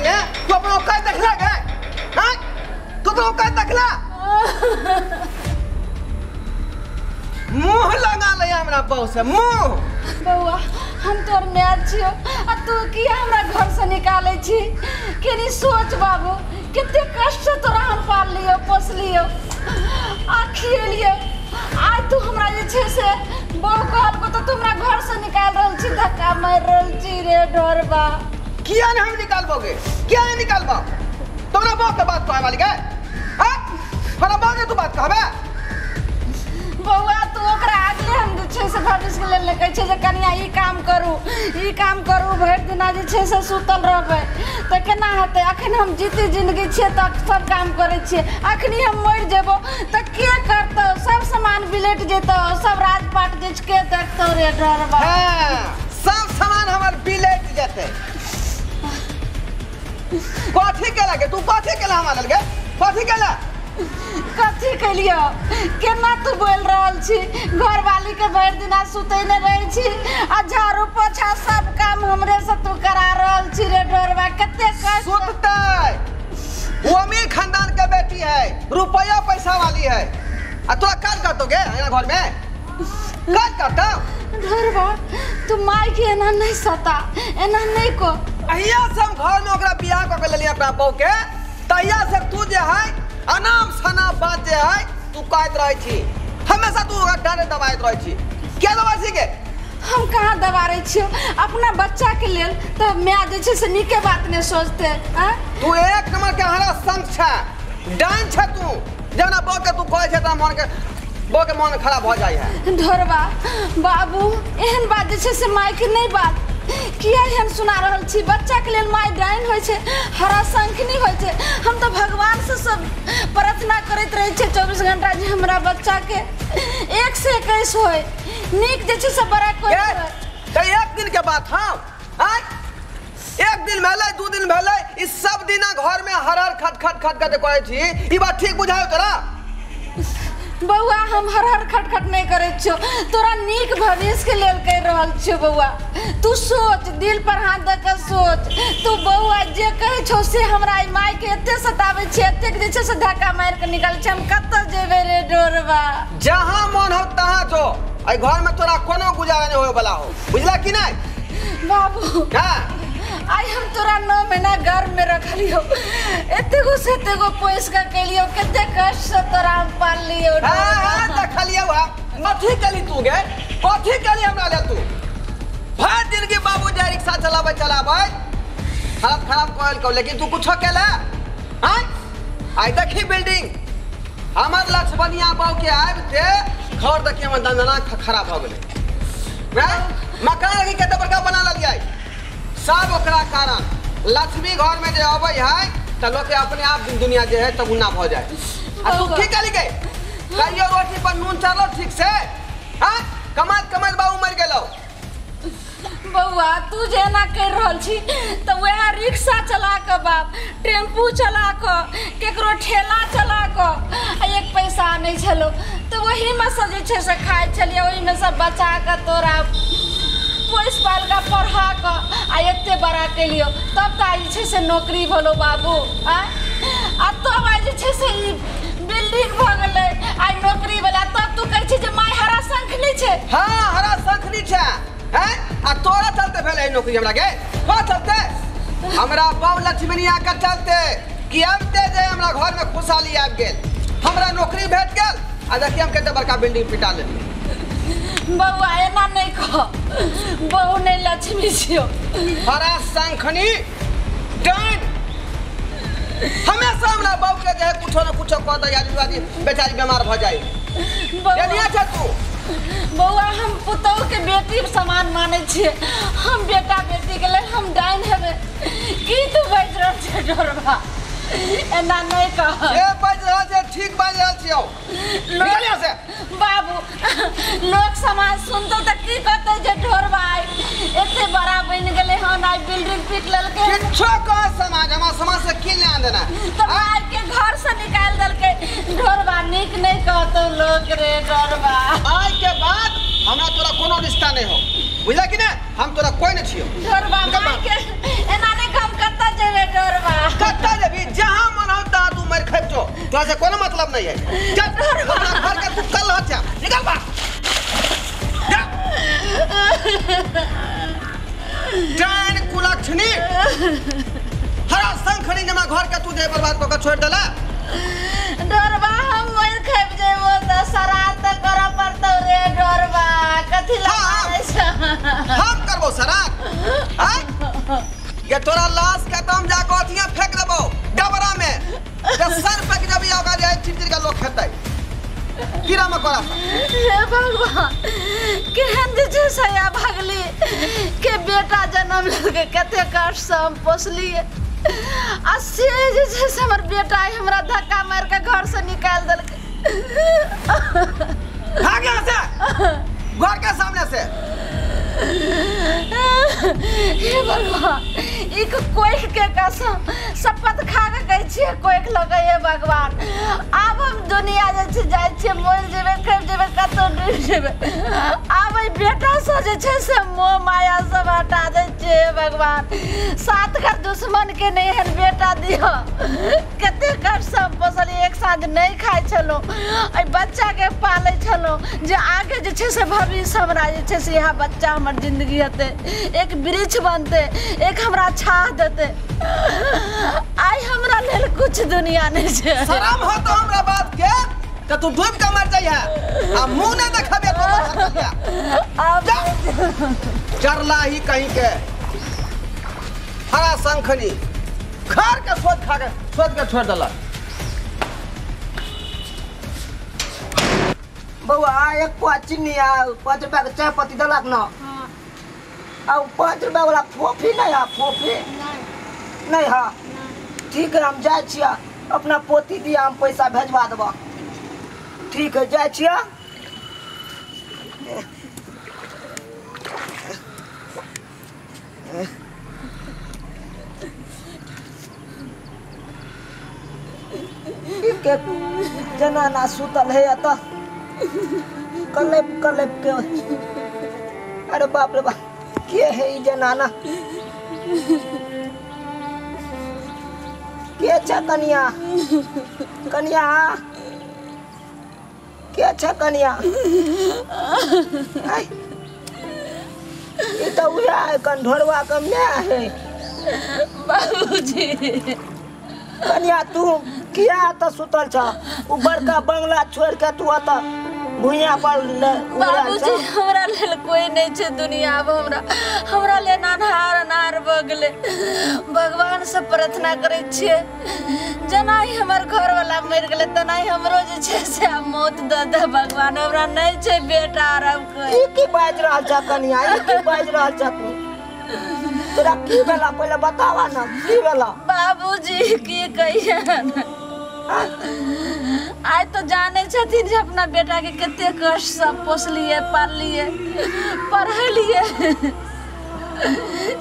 पहले तू अपना औकात देखला गए हां तू तो औकात देखला मुंह लगा ले हमरा बहु से मुंह बउआ हम तोर मैर छियो आ तू किया हमरा घर से निकाले छी केनी सोच बाबू कितने कष्ट से तोरा हम पाल लियो पोस लियो आ खिलियो आज तू हमरा जे छे से बहु कहल को तो तुमरा घर से निकाल रहल छी धक्का मार रहल छी रे डरबा किया नहीं हम निकालबोगे क्या नहीं निकालबो तोरा बहु के बात कहे वाली के हां हमरा बहु ने तू बात कहबे बउआ तू ओकरा आगले हम जे छे से भविष्य के लेल कहै छे जे कनिया ई काम करू भर दिना जे छे से सुतल रहबै त केना हेतै अखन हम जीती जिंदगी छे त सब काम करै छिए अखनी हम मर जेबो त के करतौ सब सामान बिलेट जेतौ सब राजपाट जे के देखतौ रे डरबा हां सब सामान हमर बिलेट जेतै कथि के लगे तू कथि के ला हमरा लगे कथि के ला कथी कलियो केना तू बोल रहल छी घरवाली के भर दिना सुतै ने रहै छी आ झाड़ू पोछा सब काम हमरे से तू करा रहल छी रे डरबा कते कष्ट सुततै वो अमीर खानदान के बेटी है रुपया पैसा वाली है आ तोरा काज करतोगे यहाँ घर में काज करता डरबा तू माई के एना नहीं सता एना नहीं को अहिया से हम घर में ओकरा बियाह क के लेली अपना बहू के तहिया से तू जे है अनाम सना बात जे है तू कहत रहै छी हमेशा तू डरे दबाइत रहै छी क्या दबाइ छी के हम कहाँ दबा रही छियो अपना बच्चा के लेल तो मैं जे छे से नीके बात ने सोचते हां तू एक नंबर के हरा संग छ डाइन छ तू जना बो के तू कहै छ त मन के बो के मन खराब हो जाय है ढोरबा बाबू एहन बात जे छे से माई के नहीं बात किया हम सुना रहल छी बच्चा के लेल माई डाइन होय छे हरा संखनी होय छे हम तो भगवान से सब प्रार्थना करैत रहे छे 24 घंटा जे हमरा बच्चा के 1 से 21 होय नीक जे छे से बड़ा कोई त एक दिन के बात हम आय एक दिन भेलै 2 दिन भेलै ई सब दिना घर में हरहर खट के कहै छी ई बात ठीक बुझायो तोरा बउआ हम हर खटखट नहीं करे छो तोरा नीक भविष्य के लेल कह रहल छो बउआ तू सोच दिल पर हाथ दे के सोच तू बउआ जे कहे छो से हमरा माई के एते सतावे छे एते जे छे से धक्का मार के निकाल छे हम कत जेबे रे डोरबा जहां मन हो तहां जो आई घर में तोरा कोनो गुजारा नहीं होय वाला हो बुझला कि नहीं बाबू हां आई हम तोरा 9 महीना घर में रखलियो एते गो से एते गो पैस का केलियो कते कष्ट से तोरा हम पाल लियो हां देखलियो हा कथि कली तू गे कथि कली हमरा ले तू भर दिन के बाबू जा रिक्शा चलावे खराब कहल को लेकिन तू कुछ केला हां आई देखी बिल्डिंग हमर लक्ष्मणिया बाबू के आबते घर देखिए हमर दंदना खराब हो गेलै मकान की कते बड़का बना लिया सब ओकरा कारण लक्ष्मी घर में जे आबै है त लोग के अपने आप दुनिया जे है त गुना भ जाए आ तू की कली गई कहियो रोटी पर नून चलो ठीक से हां कमाल बाबू मर गेलो बउआ तू जेना कर रहल छी त वह रिक्शा चला के बाप टेम्पू चला के केकरो ठेला चला के एक पैसा नहीं छलो तो वही में से जे छे से खाए छलिए वही में सब बचा के तोरा पोस पाल का पढ़ा के आ एते बड़ा के लियो तब त आई छे से नौकरी भलो बाबू आ तब आई जे छे से बिल्डिंग भ गेलै आई नौकरी वाला तब तू कहै छी जे माय हरा संख नहीं छे हां हरा संख नहीं छे हैं आ तोरा चलते भेलै नौकरी हमरा के को चलते हमरा बाबू लक्ष्मणिया के चलते कि हमते जे हमरा घर में खुशहाली आबि गेल हमरा नौकरी भेट गेल आ देखिए हम कते बड़का बिल्डिंग पिटा लेली बउआ एना नहीं कह बहु नहीं लक्ष्मी छियो हरा संखनी डाइन हमेशा हमरा बाबू के जे कुछो न कुछो कह दे आदमी बेचारी बीमार भ जाए एनिया छ तू बउआ हम पुतौ के बेटी समान माने छिए हम बेटा बेटी के लेल हम डाइन हेबे की तू बाज रहल छ डरबा एना नहीं कह ए बाज रहल छै ठीक बाज रहल छियो निकलिया से बाबू लोग समाज सुनतो त की कहते जे ढोरबा एते बड़ा बन गेले हन आई बिल्डिंग पीट लेलके किछो कह समाज हम समाज से की लेन देना तो माय के घर से निकाल देलके ढोरबा नीक नहीं कहतो लोग रे ढोरबा आज के बाद हमरा तोरा कोनो रिश्ता नहीं हो बुझला कि ना हम तोरा कोई नहीं छियो ढोरबा माय के एना नहीं हम कत जेबे ढोरबा तोरा से कोनो मतलब नहीं है। चल हमरा घर के तू कल हट जा, निकल बा। जान कुलक्षणी हरा संखनी जमा घर के तू जे बर्बाद क के छोड़ देला। डरबा हम मर खेब जेबो त सरात कर पड़तौ रे डरबा कथि लगाए छ हम करबो सरात हां ये तोरा लाश के तम जाको अथिया फेंक देबो डबरा में के सर पे जब आगा जाए चिड़चिड़ का लोग खेतै कीड़ा मकोड़ा हे भगवान केहन जे छै सया भागली के बेटा जन्म लेके कते कष्ट से हम पोसलिए आ से जे छै से हमर बेटा हमरा धक्का मार के घर से निकाल देलकै भाग यहां से घर के सामने से। हे भगवान एक कोइख के कसम शपथ खा के कहै छियै कोइख लगे हे भगवान आब हम दुनिया जे छै जाय छियै मोल जेबे कर जेबे कतो डूब जेबे आब ई बेटा से जे छै से मोह माया सब हटा दे छियै भगवान सात घर दुश्मन के नहीं हन बेटा दियो कते कष्ट से पोसली एक साथ नहीं खाइ छलो ए बच्चा के पालै छलो जे आगे जे छै से भविष्य हमरा जे छै से यह बच्चा हमर जिंदगी हते एक वृक्ष बनते एक हमरा छाह देते आई हमरा लेल कुछ दुनिया नहीं छे। शरम हो तो हमरा बात के त तू डूब के मर जाइया आ मुंह न देखबे तो मर जा अब चरला ही कहीं के हरा संखनी घर के सोच खा के सोच के छोड़ देला। बउआ एक पाँच चीनी आ 5 रुपया के चाय पत्ती देलक न आ 5 रुपया वाला फोफी नहीं है फोफी नहीं है ठीक है हम जाए छिया अपना पोती दिया हम पैसा भेजवा देबा ठीक है जाए छिया। के जनाना सुतल है त कलेप कलेप के अरे बाप रे बाप के है ई जनाना के छ कनिया कनिया के छ कनिया ये तो उया है कंढोरवा का मैं है बाबूजी कनिया तू किया तो सुतल छ उ बड़का बंगला छोड़ के तू आता भुइया पर बाबूजी हमरा लेल कोई नहीं छे दुनिया अब हमरा ले नानहार अनार बगले भगवान से प्रार्थना करे छिए जना ही हमर घर वाला मर गेले तना ही हमरो जे छे से मौत द दे भगवान हमरा नहीं छे बेटा आराम कोई ई की बाज रहल छ कनिया ई की बाज रहल छ तू तोरा की भेला पहले बतावा ना की भेला बाबूजी की कहियन आज तो जाने छथिन जे अपना बेटा के कते कष्ट से पोसलिए पाललिए पढ़लिए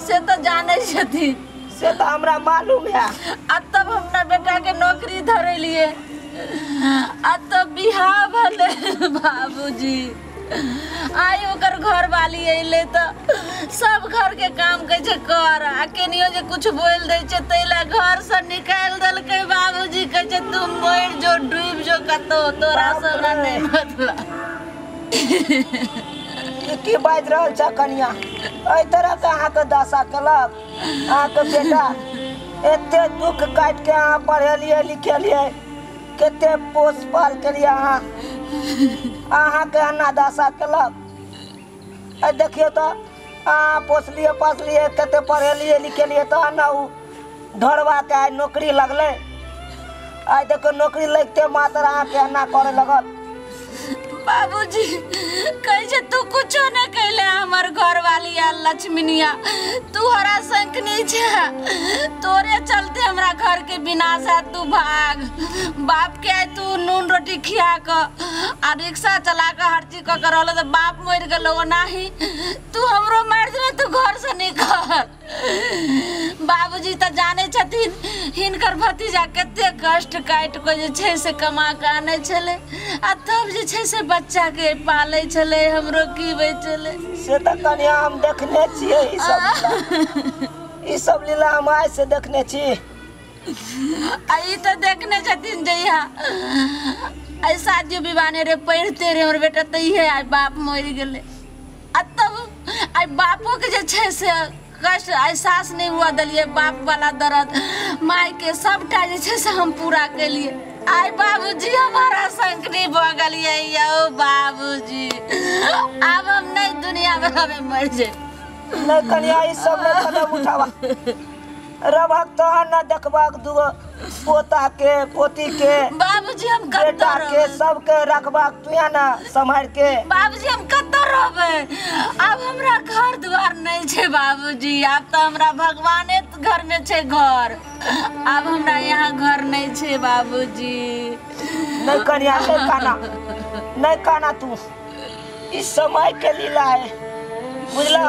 से तो जाने छथिन से तो हमरा मालूम है आ तब अपना बेटा के नौकरी धरलिए आ तब बिहार भले बाबूजी आई ओकर घर वाली अइले तो सब घर के काम कहे छे कर आ केनियो जे कुछ बोल दे छे तैला घर से निकाल देलकै बाबूजी कहे छे तुम मर जो डूब जो कतो तोरा सबरा नहीं मतलब की बाज रहल छ कनिया एहि तरह के अहाँ के दशा कलक अहाँ के बेटा एते दुख काट के अहाँ पढ़ेलिए लिखेलिए केते पोस पाल केलिए अहाँ के अन्ना दशा कलक देखियो तो अहाँ पोसलिए पासलिए केते पढ़ेलिए लिखेलिए तो अन्ना उ ढोरवा के आज नौकरी लगले आज देखो नौकरी लगते मात्र अहाँ के अन्ना करे लगल बाबूजी कहे छे तू कुछो न कहले हमर घर वाली आ लक्ष्मीनिया तू हरा संक नहीं छे तोरे चलते हमरा घर के विनाश है तू भाग बाप के तू नून रोटी खिया क आ रिक्शा चला के हर चीज क करल तो बाप मर गेलो नाही तू हमरो मार दे तू घर से निकल बाबूजी तो जाने छथिन हिनकर भतीजा कते कष्ट काट को जे छे से कमा के आने छले आ तब जे छे से बच्चा के पाले छले हमरो की बै छले से त कन्या हम देखने छिए ई सब लीला हम आज से देखने छी आई तो देखने छथिन जइहा ऐसा जो विवाने रे पढ़ते रे और बेटा तई है आई बाप मर गेले आ तब आई बापो के जे छै से कष्ट एहसास नहीं हुआ दलिए बाप वाला दर्द माई के सबटा जे छै से हम पूरा केलिए आई बाबूजी हमारा संकनी भगलिए यो बाबूजी अब हम नहीं दुनिया में हमें मर जाए नहीं कन्या ई सब ने कदम उठावा रबक तो न देखबाक दुगो पोता के पोती के बाबूजी हम बेटा के सबके रखबाक तू ना संभाल के बाबूजी हम कत्तो रहबे अब हमरा घर द्वार नहीं छे बाबूजी अब तो हमरा भगवाने घर में छे घर अब हमरा यहाँ घर नहीं छे बाबूजी नहीं कन्या नहीं काना तू इस समय के लीला है बुझला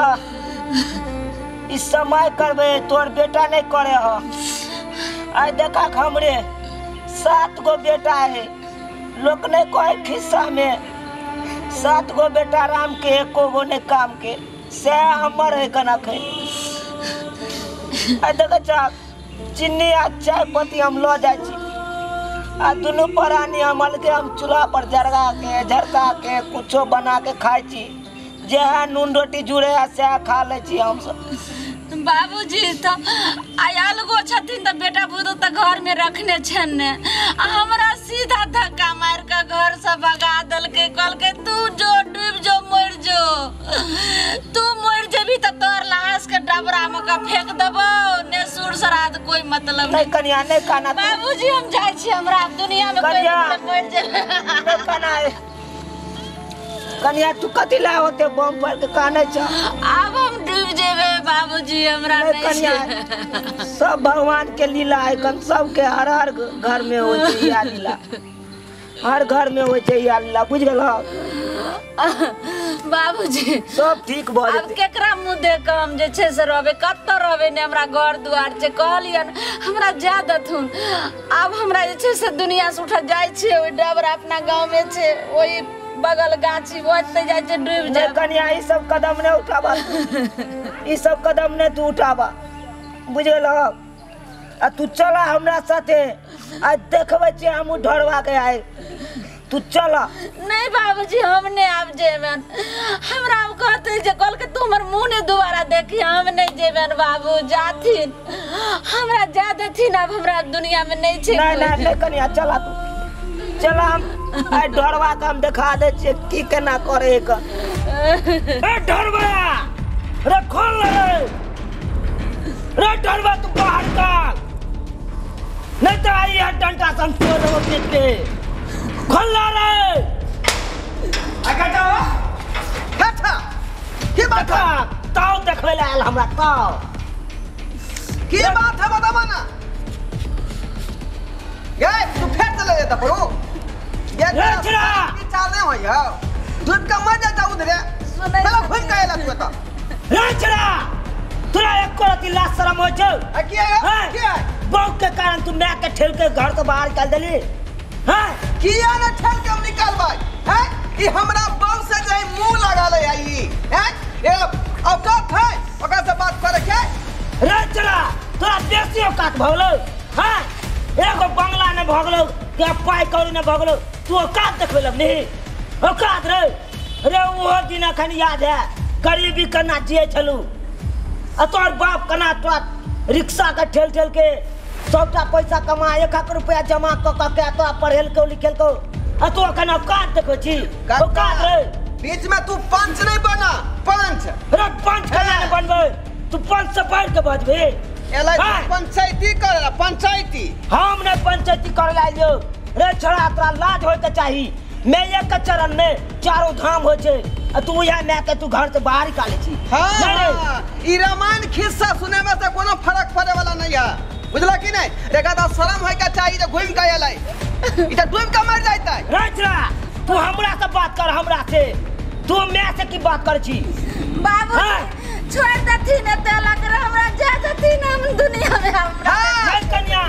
इस समय करबे तोर बेटा नहीं करे हो आज देखा हमरे 7 गो बेटा है लोग नहीं कहे खिस्सा में 7 गो बेटा राम के एको गो नहीं काम के से हमर है कना खे आज देखा चा चीनी आ चाय पत्ती हम लो जाय छी आ दुनू प्राणी हम अलगे हम चूल्हा पर जरगा के झरका के कुछो बना के खाई छी जे नून रोटी जुड़े से खा ले छी हम सब बाबूजी तो आयल गो छथिन तो बेटा बुदो तो घर में रखने छन ने हमरा सीधा धक्का मार के घर से भगा दल के कल के तू जो डूब जो मर जो तू मर जेबी तो तोर लाश के डबरा में का फेंक देबो ने सुर सराद कोई मतलब नहीं कन्या नहीं काना बाबूजी हम जाय छी हमरा दुनिया में कोई मर जेबे नहीं काना कन्या तू कथी ला होते बम पर के काने छ अब हम डूब जेबे बाबूजी हमरा नहीं कन्या सब भगवान के लीला है कन सब के हर घर में होय छै या लीला हर घर में होय छै या लीला बुझ गेल बाबूजी सब ठीक भ अब केकरा मुंह देख हम जे छै से रहबे कत्तो रहबे ने हमरा घर दुआर छै कहलियन हमरा जा दथुन अब हमरा जे छै से दुनिया से उठा जाय छै ओइ डबरा अपना गांव में छै ओइ बगल गाछी ओते जाय छै डूब जाय कन्या ई सब कदम ने उठाबा ई सब कदम ने तू उठाबा बुझ गेल आ तू चला हमरा साथे आज देखबे छी हम ढोरवा के आए तू चला नहीं बाबूजी हम नहीं आब जेबन हमरा अब कहते जे कल के तू हमर मुंह ने दोबारा देखी हम नहीं जेबन बाबू जाथिन हमरा जा देथिन अब हमरा दुनिया में नहीं छै नहीं कन्या चला तू चला हम आई ढोरवा के हम दिखा दे छी की केना करे के ए ढोरवा रे खोल रे ढोरवा तू बाहर कर नहीं तो आई है डंडा सं तोड़ देते खोल रे आका हटा की बात है ताऊ देखले आयल हमरा ताऊ की बात है बतावा ना गए तू फिर चले जाता परो ये चला की चालने हो यार दूध का मजा जाऊ दे चलो खुद का इलाज बता रे चला तोरा एक कोरती लाश शर्म हो छ क्या है बहु के कारण तू मैं के ठेल के घर से बाहर निकाल देली हैं किया ना ठेल के हम निकाल भाई हैं ई हमरा बहु से जाई मुंह लगा ले आई हैं ये औकात है ओकरा से बात करे के रे चला तोरा देसी औकात भगलो हैं एगो बंगला ने भगलो के पाई कौड़ी ने भगलो तू औकात देखबे लगनी औकात रे वो दिन अखन याद है गरीबी कना जिए छलू आ तोर बाप कना तो रिक्शा के ठेल ठेल के सबटा पैसा कमा 1 रुपया जमा क के तो पढ़ेल को लिखेल को आ तो कना औकात देखो छी औकात रे बीच में तू पंच नहीं बना पंच रे पंच कना ने बनबे तू पंच से बढ़ के बजबे एला पंचायती करेला पंचायती हम ने पंचायती कर लाइयो रे छोरा तोरा लाज होय के चाही मैं एक चरण में चारों धाम हो छे तू या मैं के तू घर से बाहर निकाले छी हां ई रामायण खिस्सा सुने में से कोनो फर्क पड़े वाला नहीं है बुझला कि नहीं देखा तो शर्म होय के चाही जे घुम के आइलै ई त डूब के मर जाइतै रे छोरा तू हमरा से बात कर हमरा से तू मैं से की बात कर छी बाबू छोड़ दथी न ते लग रहा हमरा जा दथी न हम दुनिया में हमरा नहीं कन्या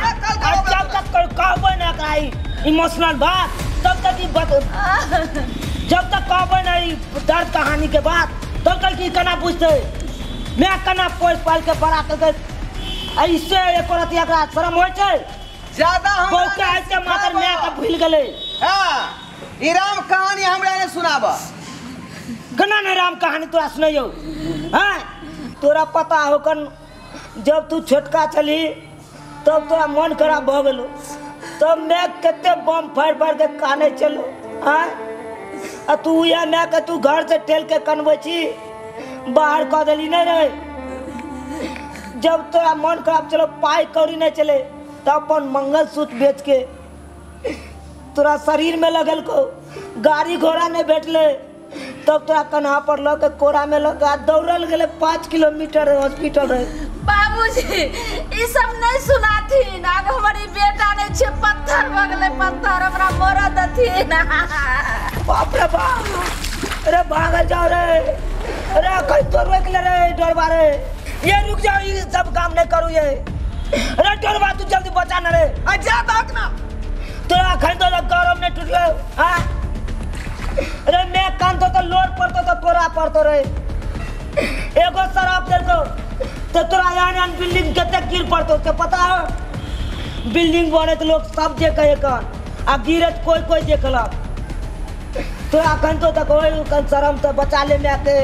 जब तक कहबे ना कराई इमोशनल बात तब तक की बात जब तक कहबे नहीं दर्द कहानी के बाद तब तक की कना पूछते मैं कना पोस पाल के बड़ा करके ऐसे एक औरत एकरा शर्म होय छै ज्यादा हम बहु के ऐसे मात्र मैं के भूल गेले। हां ई राम कहानी हमरा ने सुनाबा। कना ने राम कहानी तोरा सुनाइयो। हां तोरा पता हो कन जब तू छोटका छली तब तोरा मन खराब भ गेलो तब मैं कते बम फाड़ फाड़ के काने चलो। हां आ तू या मैं के तू घर से टेल के कनबै छी बाहर क देली नहीं रे। जब तोरा मन खराब चलो पाई कौड़ी नहीं चले तो अपन मंगलसूत्र बेच के तोरा शरीर में लगल को गाड़ी घोड़ा नहीं बैठले तब तोरा कन्हा पर लग कोरा में लगा दौड़ल गेले 5 किलोमीटर हॉस्पिटल रहे। बाबूजी ई सब नहीं सुनाथी अब हमारी बेटा ने छे पत्थर बगले पत्थर हमरा मोरा दथी ना। बाप रे बाप अरे भाग जाओ रे अरे कहीं तो रोक ले रे डरवा रे ये रुक जाओ ये सब काम नहीं करू ये अरे डरवा तू जल्दी बचा ना रे जा भाग ना तोरा खन तो गौरव ने टूट गयो। हां अरे मैं कान तो लोड पड़तो तो तोरा पड़तो रे एगो शराब दे को तो तोरा यान बिल्डिंग कते गिर पड़तो के पता है बिल्डिंग बने तो लोग सब जे कहे कान आ गिरत कोई कोई देखला तोरा खन तो कोई कन शर्म तो बचा ले मैं के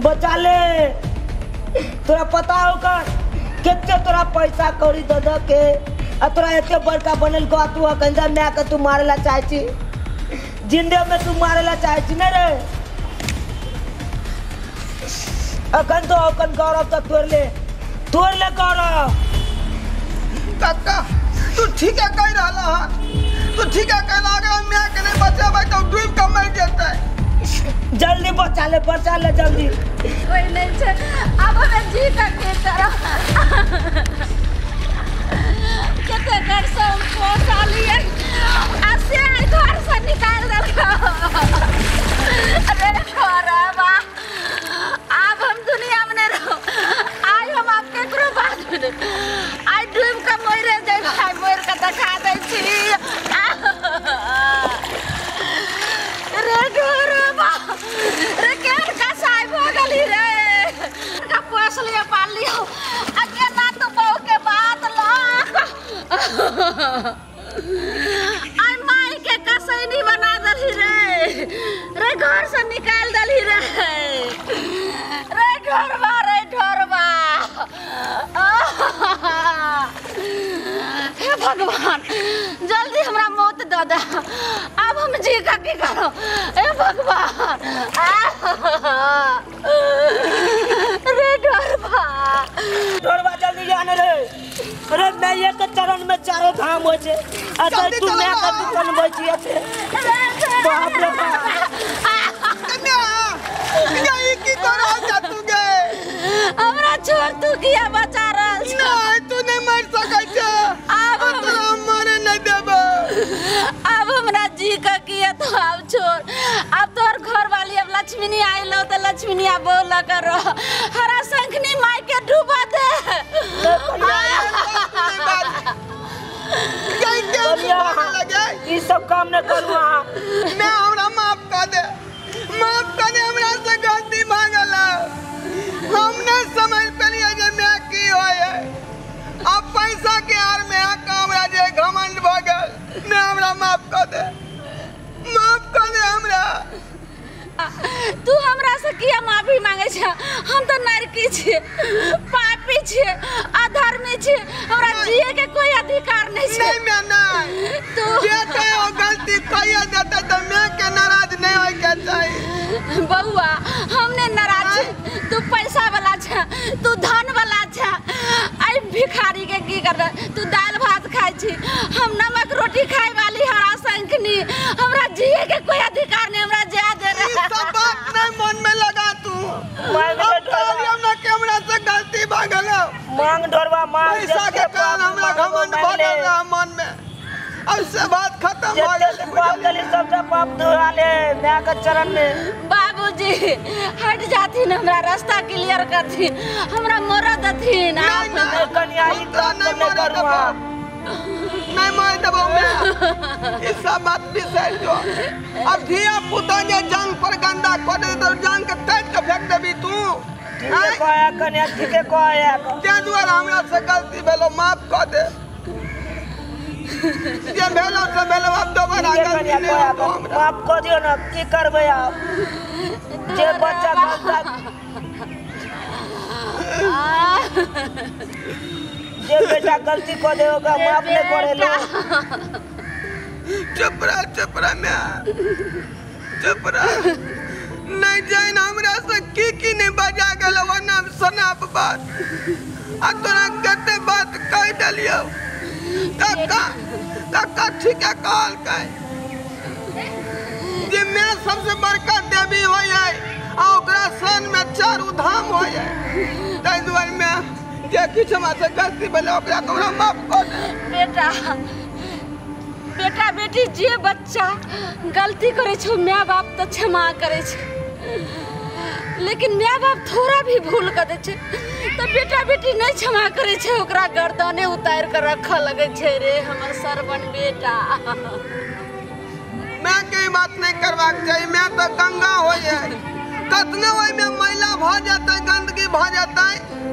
बचा ले। तोरा पता हो कर कितने तोरा पैसा कौड़ी दे दे के आ तोरा एते बड़का बनल को तू कंजा मैं के तू मारेला चाहे छी जिंदे में तू मारेला चाहे छी नहीं रे। अकन तो अकन गौरव तो तोड़ ले गौरव। काका तू ठीक है कह रहा है तू ठीक है कहला अगर मैं के नहीं बचाबे तो डूब के मर जेतै। जल्दी बचा ले जल्दी कोई नहीं छे अब हमें जी का के तरह कते घर से पोसा लिए ऐसे घर से निकाल दे। अरे खराबा अब हम दुनिया में नहीं रहो आज हम आपके करो बात में आज डूब के मरे जाए भाई मर के दिखा दे छी। रे डोरबा रे केन का साइब हो गली रे का पोस लिया पाल लियो अके ना तो बहु के बात लाख आई माई के कसैनी बना दली रे घर से निकाल दली रे ढोरबा हे भगवान जल्दी हमरा मौत दे दे अब हम जी का की करो हे भगवान रे ढोरबा जल्दी जाने रे अरे मैं एक चरण में चारों धाम हो छे अच्छा तू मैं का तू कौन बची है बाप रे कन्या ये की करा जातुगे हमरा छोड़ तू किया बचा रहल छ नहीं तू नहीं मर सकै छ अब हम मरे नहीं देबो अब हमरा जी का किया तो अब छोड़ अब तोर घर वाली अब लक्ष्मीनी आई लो तो लक्ष्मीनी आ बोला करो हरा शंखनी माई के डूबा दे ये सब काम न करू मैं हमरा माफ कर दे हमरा से गलती मांगला हमने समझ पलिए जे मैं की होय अब पैसा के आर में हमरा जे घमंड भ गेल मैं हमरा माफ कर दे हमरा तू हमरा से किया माफी मांगे छ हम तो नरकी छे पापी छे अधर्मी छे हमरा जिए के कोई अधिकार नहीं छे। नहीं मैं नहीं तू जे कहो गलती कहिए देते तो मैं के नाराज नहीं होय के चाहिए। बउआ हमने नाराज छे तू पैसा वाला छ तू धन वाला छ आई भिखारी के की कर तू दाल भात खाई छी हम नमक रोटी खाए वाली हरा शंखनी हमरा जिए के कोई अधिकार नहीं हमरा जा दे रे सब बात नहीं मन में लगा तू हमरा कैमरा से गलती भ गेल मांग ढोरबा मांग पैसा के कारण हमरा घमंड भ गेल मन में अब से बात खत्म हो जैसे पाप गली सबसे पाप धुरा ले मैं का चरण में बाबूजी हट जाती न हमरा रास्ता क्लियर करती हमरा मोरा दथीन नहीं कन्या ई काम नहीं करूंगा नहीं मार देबो मैं इस सब बात बिसर जो अब धिया पुता जे जंग पर गंदा कर दे तो जंग के काट के फेंक देबी तू ठीके कहया कन्या ठीके कहया ते दुआरे हमरा से गलती भेलो माफ कर दे जे भेलो से भेलो अब दोबारा गलती नहीं हो माफ कर दियो ना की करबे आप जे बच्चा गलत जे बेटा गलती कर दे होगा माफ नहीं करे लो चुप रह मैं चुप रह नहीं जाइन हमरा से की नहीं बजा गेल वरना सनाप बात आ तोरा कते बात कह दलियो काका ठीक है कहल कह जे मैं सबसे बड़का देवी हो जाए आ ओकरा सन में चारू धाम हो जाए तै दुआरे में जे किछ हमरा से गलती भेल ओकरा हमरा माफ कर दे बेटा बेटी जे बच्चा गलती करे छो माँ बाप तो क्षमा करे छे लेकिन माँ बाप थोड़ा भी भूल कर दे छे तो बेटा बेटी नहीं क्षमा करे छे ओकरा गर्दने उतार कर रखा लगे छे रे हमर सरवन बेटा मैं के बात नहीं करवाक चाहिए मैं तो गंगा हो जाए कतने ओइ में मैला भ जाता गंदगी भ जाता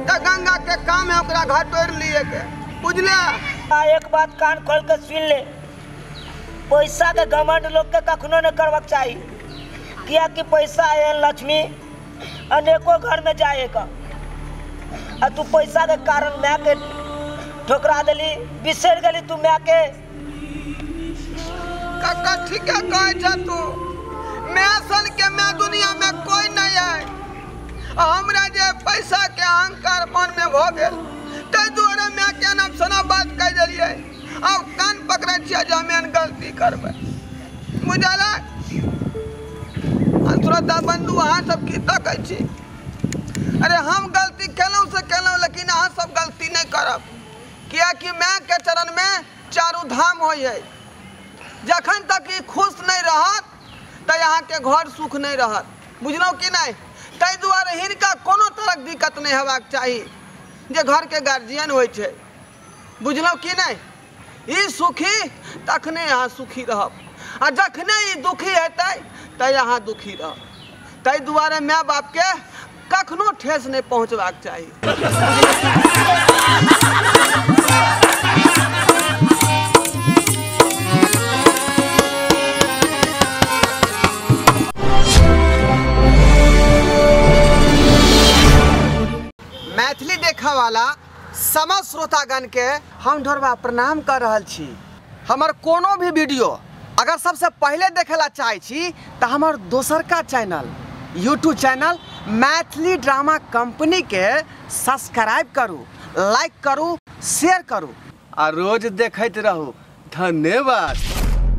तो गंगा के काम है ओकरा घटोर लिए के बुझले एक बात कान खोल के सुन ले पैसा के घमंड लोग के कखनो नहीं करवाक चाहिए किया कि पैसा है लक्ष्मी अनेकों घर में जाएगा आ तू पैसा के कारण मैं के ठोकरा देली बिसर गली तू मैं के काका ठीक है कहे छ तू मैं सन के मैं दुनिया में कोई नहीं है हमरा जे पैसा के अहंकार मन में भ गेल तै दुआरे मैं के नाम सना बात कह देलिए अब कान पकड़े छियै जे हमें गलती करबै बुझला श्रोता बंधु अहाँ सब की तकै छी अरे हम गलती केलौं से केलौं लेकिन अहाँ सब गलती नहीं करब किया कि माँ के चरण में चारू धाम होइए जखन तक ई खुश नहीं रहत त यहाँ के घर सुख नहीं रहत बुझलौं कि नहीं तै दुआरे हिनका कोनो तरह दिक्कत नहीं हेबाक चाही जे घर के गार्जियन होइ छै बुझलौं कि नहीं ई सुखी तखने यहाँ सुखी रहब आ जखने ई दुखी हेतै तै यहाँ दुखी रहब तै दुआरे माय बाप के कखनो ठेस नहीं पहुँचबाक चाही मैथिली देखा वाला समस्त श्रोतागण के हम ढोरबा प्रणाम कर रहल छी हमर कोनो भी वीडियो अगर सबसे पहले देखेला चाहे छी तो हमर दोसर का channel YouTube channel Maithili drama company के सब्सक्राइब करू लाइक करू शेयर करू आ रोज देखते रहू धन्यवाद।